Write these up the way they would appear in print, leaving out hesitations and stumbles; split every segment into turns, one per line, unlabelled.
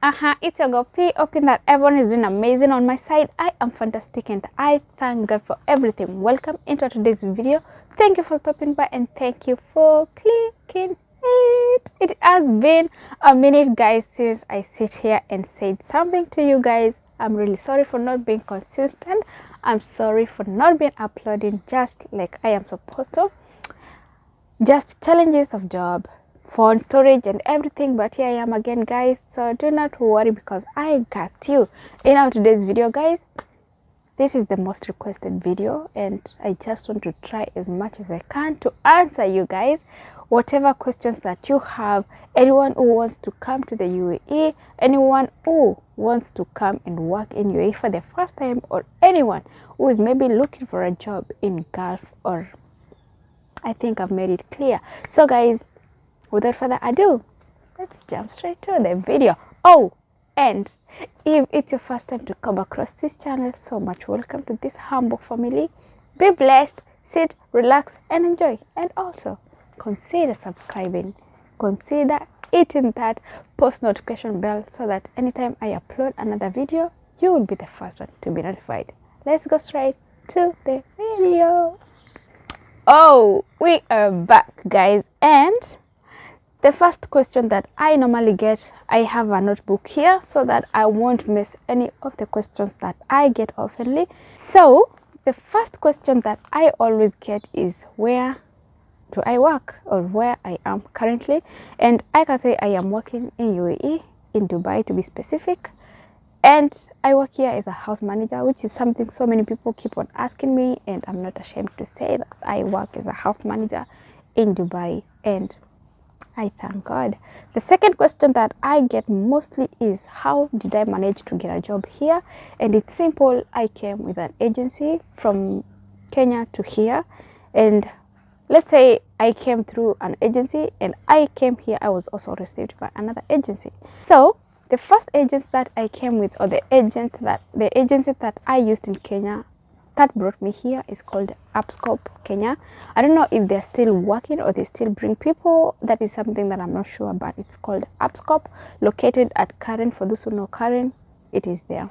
It's your girl P. Hoping that everyone is doing amazing on my side. I am fantastic and I thank God for everything. Welcome into today's video. Thank you for stopping by and thank you for clicking it. It has been a minute, guys, since I sit here and said something to you guys. I'm really sorry for not being consistent. I'm sorry for not being uploading just like I am supposed to. Just challenges of job, phone storage and everything, but here I am again, guys, so do not worry because I got you. In our today's video, guys, this is the most requested video and I just want to try as much as I can to answer you guys whatever questions that you have. Anyone who wants to come to the UAE, anyone who wants to come and work in UAE for the first time, or anyone who is maybe looking for a job in Gulf, or I think I've made it clear. So guys, without further ado, let's jump straight to the video. Oh, and if it's your first time to come across this channel, so much welcome to this humble family. Be blessed, sit, relax and enjoy, and also consider subscribing, consider hitting that post notification bell so that anytime I upload another video, you will be the first one to be notified. Let's go straight to the video. Oh, we are back, guys, and the first question that I normally get, I have a notebook here so that I won't miss any of the questions that I get oftenly. So the first question that I always get is, where do I work, or where I am currently? And I can say I am working in UAE, in Dubai to be specific. And I work here as a house manager, which is something so many people keep on asking me, and I'm not ashamed to say that I work as a house manager in Dubai, and I thank God. The second question that I get mostly is, how did I manage to get a job here? And it's simple. I came with an agency from Kenya to here, and let's say I came through an agency and I came here, I was also received by another agency. So the first agent that I came with, or the agency that I used in Kenya that brought me here, is called Upscope Kenya. I don't know if they're still working or they still bring people. That is something that I'm not sure, but it's called Upscope, located at Karen. For those who know Karen, it is there.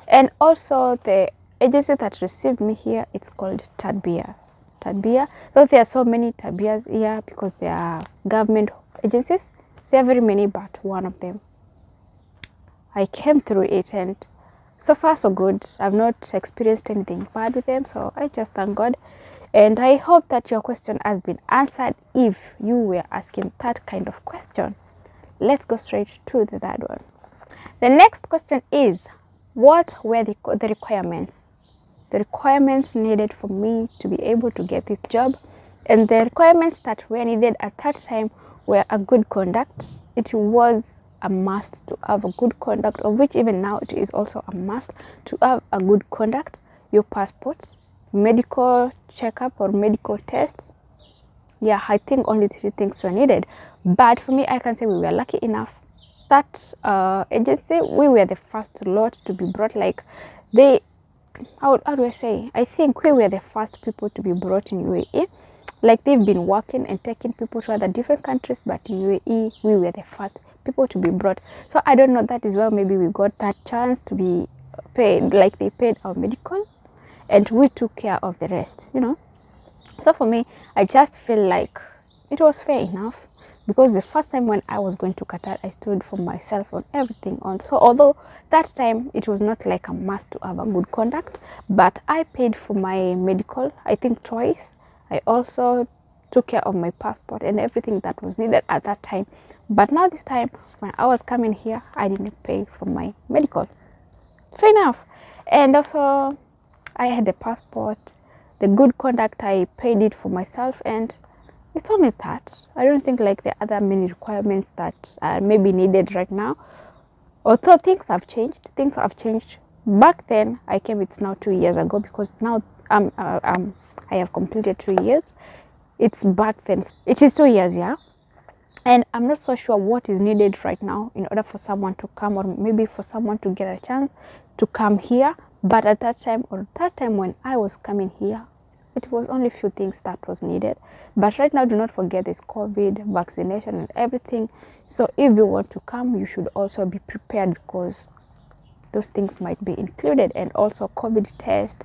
And also the agency that received me here, it's called Tadbia. So there are so many Tabias here because they are government agencies. There are very many, but one of them, I came through it, and so far so good. I've not experienced anything bad with them, so I just thank God. And I hope that your question has been answered if you were asking that kind of question. Let's go straight to the third one. The next question is, what were the requirements? The requirements needed for me to be able to get this job. And the requirements that were needed at that time were a good conduct. It was a must to have a good conduct, of which even now it is also a must to have a good conduct. Your passport, medical checkup or medical tests. Yeah, I think only 3 things were needed. But for me, I can say we were lucky enough. That agency, we were the first lot to be brought. Like, they, how do I say? I think we were the first people to be brought in UAE. Like, they've been working and taking people to other different countries, but in UAE, we were the first people to be brought. So I don't know, that is why maybe we got that chance to be paid, like they paid our medical and we took care of the rest, you know. So for me, I just feel like it was fair enough, because the first time when I was going to Qatar, I stood for myself on everything on. So although that time it was not like a must to have a good conduct, but I paid for my medical, I think twice. I also took care of my passport and everything that was needed at that time. But now this time, when I was coming here, I didn't pay for my medical. Fair enough. And also, I had the passport, the good conduct, I paid it for myself, and it's only that. I don't think like the other many requirements that are maybe needed right now. Although things have changed. Back then, I came, it's now 2 years ago, because now I have completed 2 years. It's back then, it is 2 years, yeah. And I'm not so sure what is needed right now in order for someone to come, or maybe for someone to get a chance to come here. But at that time, or that time when I was coming here, it was only few things that was needed. But right now, do not forget this COVID vaccination and everything. So if you want to come, you should also be prepared, because those things might be included. And also COVID test.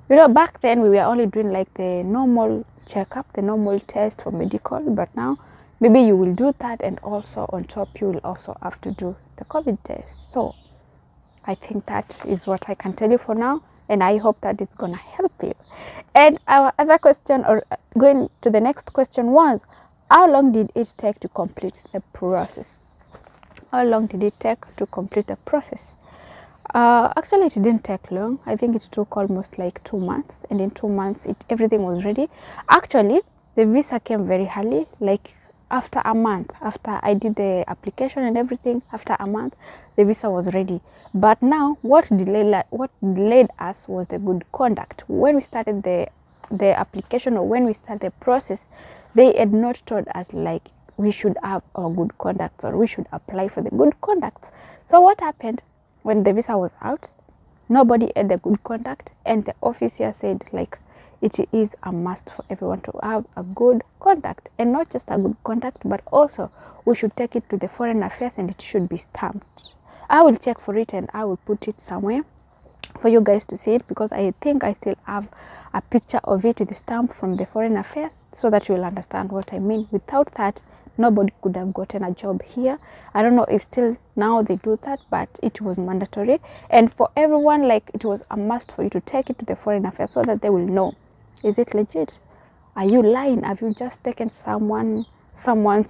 You know, back then we were only doing like the normal checkup, the normal test for medical, but now maybe you will do that, and also on top you will also have to do the COVID test. So I think that is what I can tell you for now, and I hope that it's gonna help you. And our other question, or going to the next question, was how long did it take to complete the process? How long did it take to complete the process? Actually, it didn't take long. I think it took almost like 2 months, and in 2 months, everything was ready. Actually, the visa came very early, like after a month. After I did the application and everything, after a month, the visa was ready. But now, what delayed us was the good conduct. When we started the application, or when we started the process, they had not told us like we should have our good conduct, or we should apply for the good conduct. So what happened? When the visa was out, nobody had the good conduct, and the office here said like it is a must for everyone to have a good conduct, and not just a good conduct, but also we should take it to the foreign affairs and it should be stamped. I will check for it and I will put it somewhere for you guys to see it, because I think I still have a picture of it with the stamp from the foreign affairs, so that you will understand what I mean. Without that, nobody could have gotten a job here. I don't know if still now they do that, but it was mandatory, and for everyone, like it was a must for you to take it to the foreign affairs, so that they will know, is it legit? Are you lying? Have you just taken someone's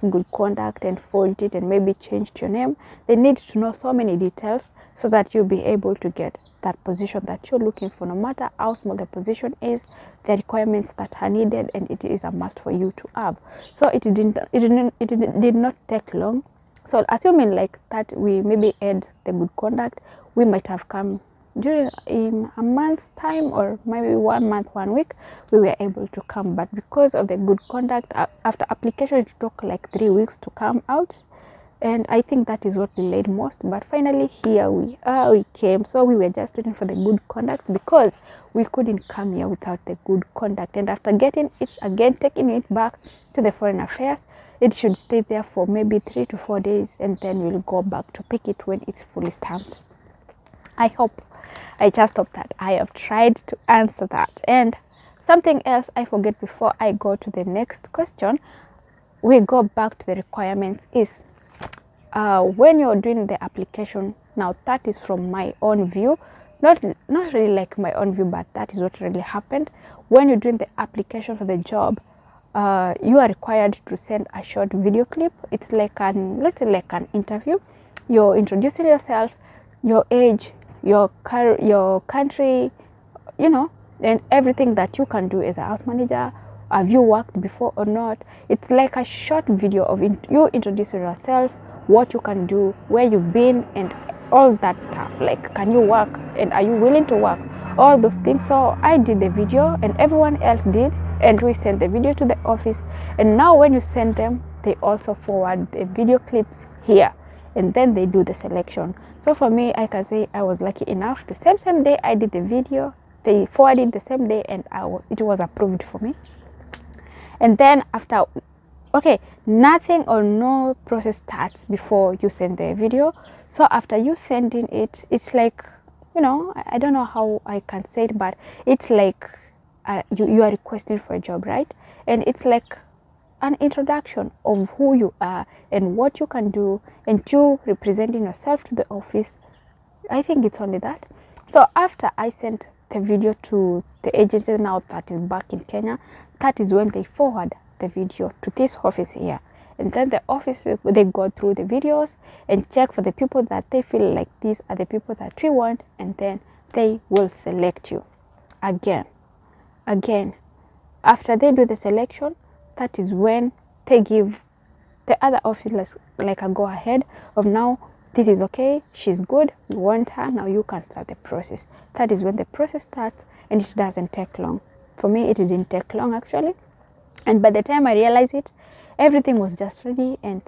good conduct and folded it and maybe changed your name? They need to know so many details, so that you'll be able to get that position that you're looking for. No matter how small the position is, the requirements that are needed, and it is a must for you to have. So it did not take long. So assuming like that we maybe had the good conduct, we might have come during in a month's time, or maybe 1 month, 1 week, we were able to come. But because of the good conduct, after application, it took like 3 weeks to come out, and I think that is what delayed most. But finally here we came. So we were just waiting for the good conduct, because we couldn't come here without the good conduct. And after getting it again, taking it back to the foreign affairs, it should stay there for maybe 3 to 4 days, and then we'll go back to pick it when it's fully stamped. I just hope that I have tried to answer that. And something else I forget before I go to the next question, we go back to the requirements, is when you're doing the application. Now that is from my own view, not really like my own view, but that is what really happened. When you're doing the application for the job, you are required to send a short video clip. It's like let's say like an interview. You're introducing yourself, your age, your country, you know, and everything that you can do as a house manager. Have you worked before or not? It's like a short video of you introducing yourself, what you can do, where you've been, and all that stuff. Like, can you work, and are you willing to work, all those things. So I did the video, and everyone else did, and we sent the video to the office. And now when you send them, they also forward the video clips here, and then they do the selection. So for me, I can say I was lucky enough. The same day I did the video, they forwarded the same day, and it was approved for me. And then after, okay, nothing or no process starts before you send the video. So after you sending it, it's like, you know, I don't know how I can say it, but it's like you are requesting for a job, right? And it's like an introduction of who you are and what you can do, and you representing yourself to the office. I think it's only that. So after I sent the video to the agency now that is back in Kenya, that is when they forward the video to this office here. And then the office, they go through the videos and check for the people that they feel like these are the people that we want, and then they will select you again. After they do the selection, that is when they give the other office like a go ahead of, now this is okay, she's good, we want her, now you can start the process. That is when the process starts, and it doesn't take long. For me, it didn't take long actually, and by the time I realized it, everything was just ready. And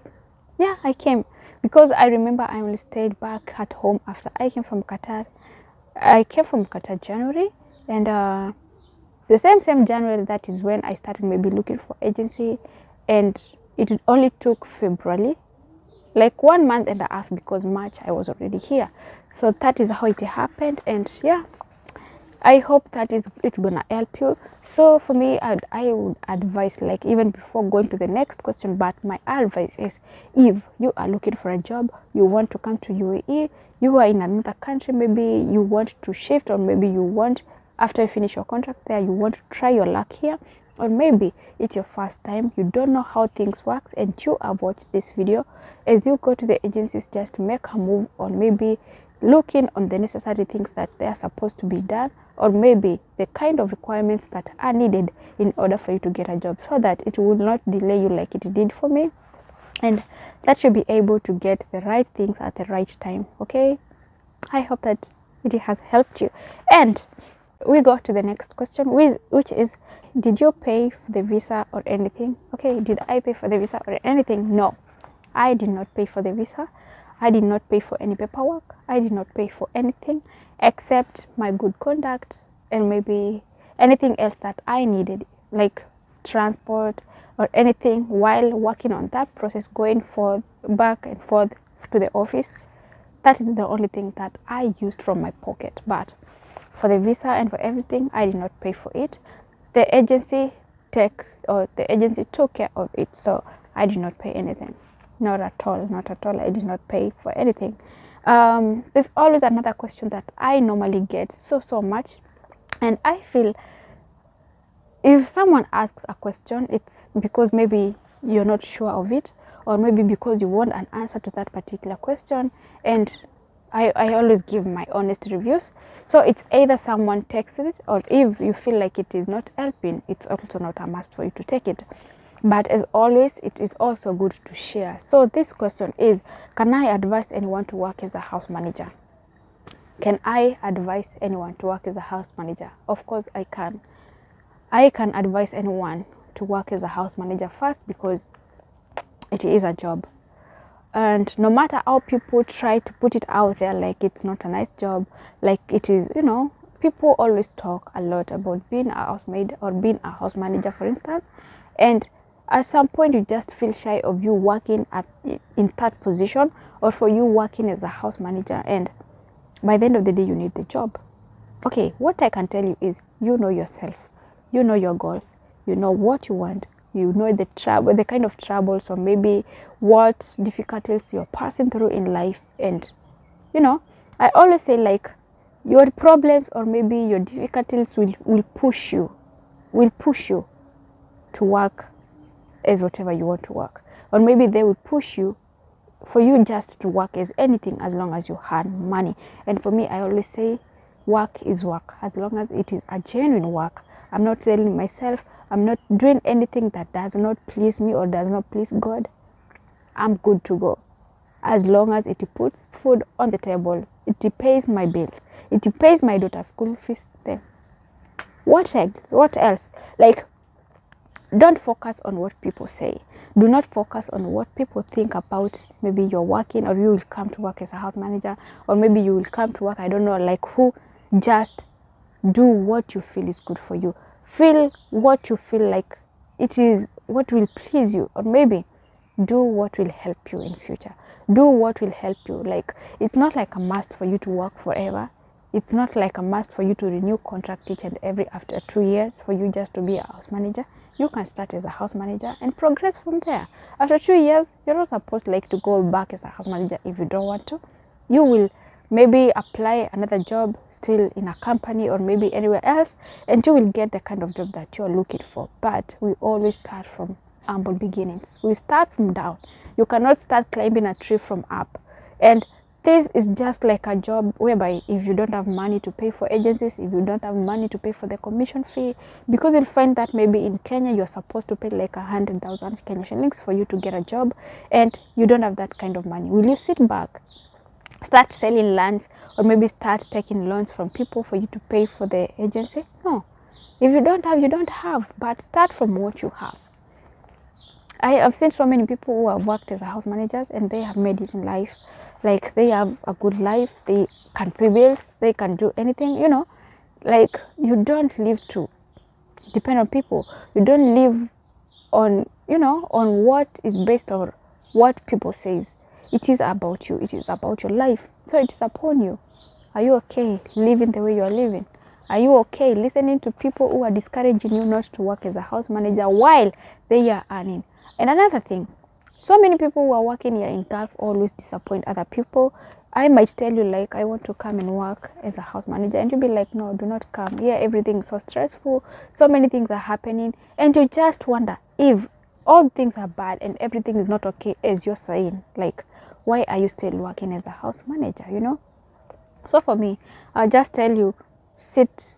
yeah, I came, because I remember I only stayed back at home after I came from Qatar. I came from Qatar January, and the same January, that is when I started maybe looking for agency, and it only took February, like 1 month and a half, because March I was already here. So that is how it happened. And yeah, I hope that it's gonna help you. So for me, I would advise, like, even before going to the next question, but my advice is, if you are looking for a job, you want to come to UAE, you are in another country, maybe you want to shift, or maybe you want, after you finish your contract there, you want to try your luck here, or maybe it's your first time, you don't know how things work, and you have watched this video. As you go to the agencies, just make a move, or maybe looking on the necessary things that they are supposed to be done, or maybe the kind of requirements that are needed in order for you to get a job, so that it will not delay you like it did for me, and that you'll be able to get the right things at the right time. Okay, I hope that it has helped you. And we go to the next question, which is, did you pay for the visa or anything? Okay, did I pay for the visa or anything? No, I did not pay for the visa. I did not pay for any paperwork. I did not pay for anything except my good conduct and maybe anything else that I needed, like transport or anything, while working on that process, going for back and forth to the office. That is the only thing that I used from my pocket. But for the visa and for everything, I did not pay for it. The agency took care of it, so I did not pay anything. Not at all, not at all. I did not pay for anything. There's always another question that I normally get so much, and I feel if someone asks a question, it's because maybe you're not sure of it, or maybe because you want an answer to that particular question. And I always give my honest reviews. So it's either someone takes it, or if you feel like it is not helping, it's also not a must for you to take it. But as always, it is also good to share. So this question is, can I advise anyone to work as a house manager? Can I advise anyone to work as a house manager? Of course I can. I can advise anyone to work as a house manager, first because it is a job. And no matter how people try to put it out there like it's not a nice job, like it is, people always talk a lot about being a housemaid or being a house manager, for instance. And at some point you just feel shy of you working in that position, or for you working as a house manager, and by the end of the day you need the job. Okay, what I can tell you is, you know yourself, you know your goals, you know what you want, you know the kind of troubles, or maybe what difficulties you're passing through in life. And I always say, like, your problems or maybe your difficulties will push you to work as whatever you want to work, or maybe they will push you for you just to work as anything, as long as you earn money. And for me, I always say, work is work, as long as it is a genuine work. I'm not selling myself, I'm not doing anything that does not please me or does not please God. I'm good to go, as long as it puts food on the table, it pays my bills, it pays my daughter's school fees. Then what else? Like, don't focus on what people say. Do not focus on what people think about maybe you're working, or you will come to work as a house manager, or maybe you will come to work, I don't know, like who. Just do what you feel is good for you. Feel what you feel like it is what will please you, or maybe do what will help you in future. Do what will help you. Like, it's not like a must for you to work forever. It's not like a must for you to renew contract each and every after 2 years for you just to be a house manager. You can start as a house manager and progress from there. After 2 years, you're not supposed to go back as a house manager if you don't want to. You will maybe apply another job still in a company or maybe anywhere else, and you will get the kind of job that you're looking for. But we always start from humble beginnings. We start from down. You cannot start climbing a tree from up. And this is just like a job whereby if you don't have money to pay for agencies, if you don't have money to pay for the commission fee, because you'll find that maybe in Kenya you're supposed to pay like 100,000 Kenya shillings for you to get a job, and you don't have that kind of money. Will you sit back, start selling lands, or maybe start taking loans from people for you to pay for the agency? No. If you don't have, you don't have, but start from what you have. I have seen so many people who have worked as a house managers and they have made it in life. Like, they have a good life, they can pay bills, they can do anything, like, you don't live to depend on people. You don't live on, you know, on what is based on what people says. It is about you. It is about your life. So it is upon you. Are you okay living the way you are living? Are you okay listening to people who are discouraging you not to work as a house manager while they are earning? And another thing, so many people who are working here in Gulf always disappoint other people. I might tell you, like, I want to come and work as a house manager, and you'll be like, no, do not come. Here everything is so stressful, so many things are happening, and you just wonder if all things are bad and everything is not okay as you're saying. Like, why are you still working as a house manager, you know? So for me, I'll just tell you, sit,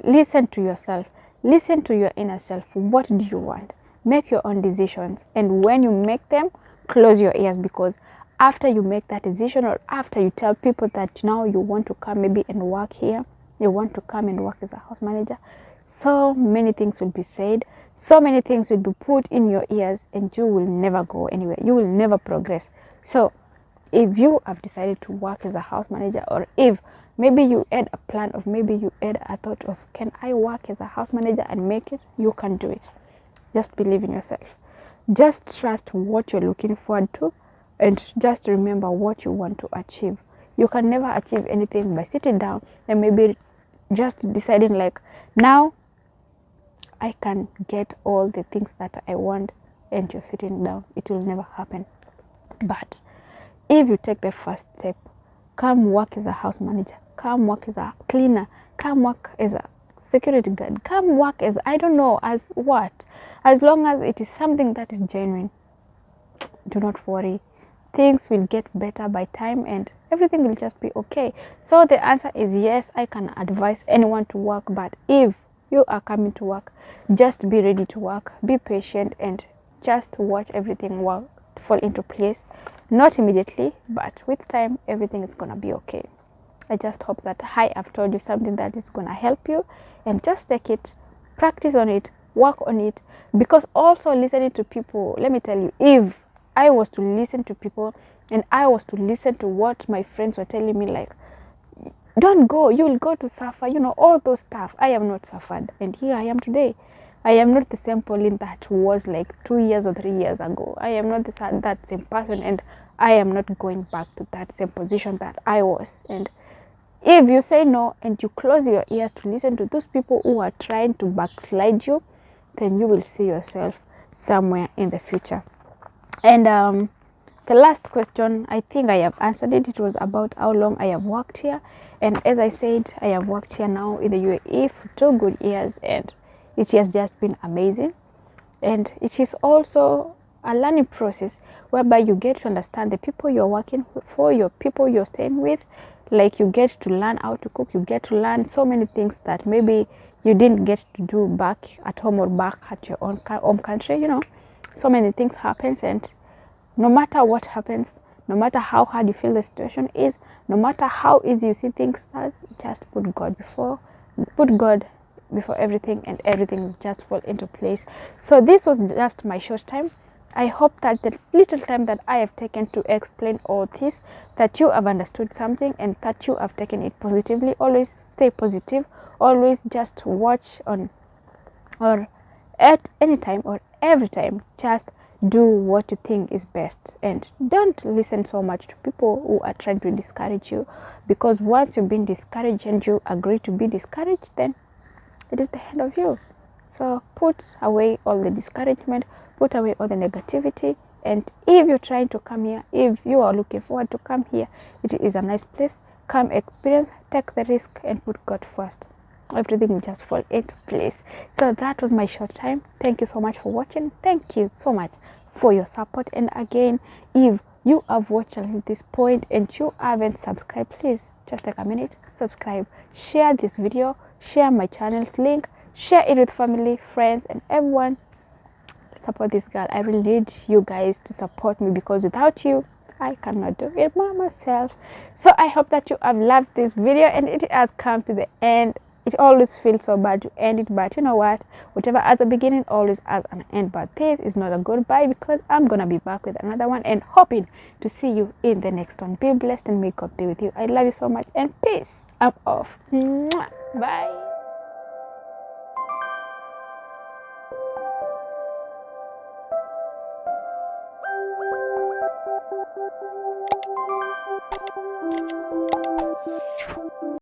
listen to yourself, listen to your inner self. What do you want? Make your own decisions, and when you make them, close your ears, because after you make that decision, or after you tell people that now you want to come maybe and work here, you want to come and work as a house manager, so many things will be said, so many things will be put in your ears, and you will never go anywhere, you will never progress. So if you have decided to work as a house manager, or if maybe you had a plan of, maybe you had a thought of, can I work as a house manager and make it, you can do it. Just believe in yourself, just trust what you're looking forward to, and just remember what you want to achieve. You can never achieve anything by sitting down and maybe just deciding like, now I can get all the things that I want, and you're sitting down. It will never happen. But if you take the first step, come work as a house manager, come work as a cleaner, come work as a security guard, come work as, I don't know, as what, as long as it is something that is genuine, do not worry. Things will get better by time, and everything will just be okay. So the answer is yes, I can advise anyone to work, but if you are coming to work, just be ready to work, be patient, and just watch everything work fall into place. Not immediately, but with time, everything is gonna be okay. I just hope that I have told you something that is gonna help you, and just take it, practice on it, work on it. Because also listening to people, let me tell you, if I was to listen to people and I was to listen to what my friends were telling me, like, don't go, you will go to suffer, you know, all those stuff, I have not suffered, and here I am today. I am not the same Pauline that was like 2 years or 3 years ago. I am not that same person, and I am not going back to that same position that I was. And if you say no and you close your ears to listen to those people who are trying to backslide you, then you will see yourself somewhere in the future. And the last question, I think I have answered it. It was about how long I have worked here. And as I said, I have worked here now in the UAE for 2 good years, and it has just been amazing. And it is also a learning process whereby you get to understand the people you're working for, your people you're staying with. Like, you get to learn how to cook, you get to learn so many things that maybe you didn't get to do back at home or back at your own home country, you know. So many things happens, and no matter what happens, no matter how hard you feel the situation is, no matter how easy you see things are, just put God before everything, and everything will just fall into place. So this was just my short time. I hope that the little time that I have taken to explain all this, that you have understood something and that you have taken it positively. Always stay positive, always just watch on, or at any time or every time, just do what you think is best, and don't listen so much to people who are trying to discourage you, because once you've been discouraged and you agree to be discouraged, then it is the end of you. So put away all the discouragement, put away all the negativity, and if you're trying to come here, if you are looking forward to come here, it is a nice place. Come experience, take the risk, and put God first. Everything will just fall into place. So that was my short time. Thank you so much for watching. Thank you so much for your support. And again, if you have watched until this point and you haven't subscribed, please just take a minute, subscribe, share this video, share my channel's link, share it with family, friends, and everyone. Support this girl. I really need you guys to support me, because without you, I cannot do it by myself. So I hope that you have loved this video, and it has come to the end. It always feels so bad to end it, but you know what, whatever has a beginning always has an end. But this is not a goodbye, because I'm gonna be back with another one, and hoping to see you in the next one. Be blessed, and may God be with you. I love you so much, and peace. I'm off. Mwah. Bye.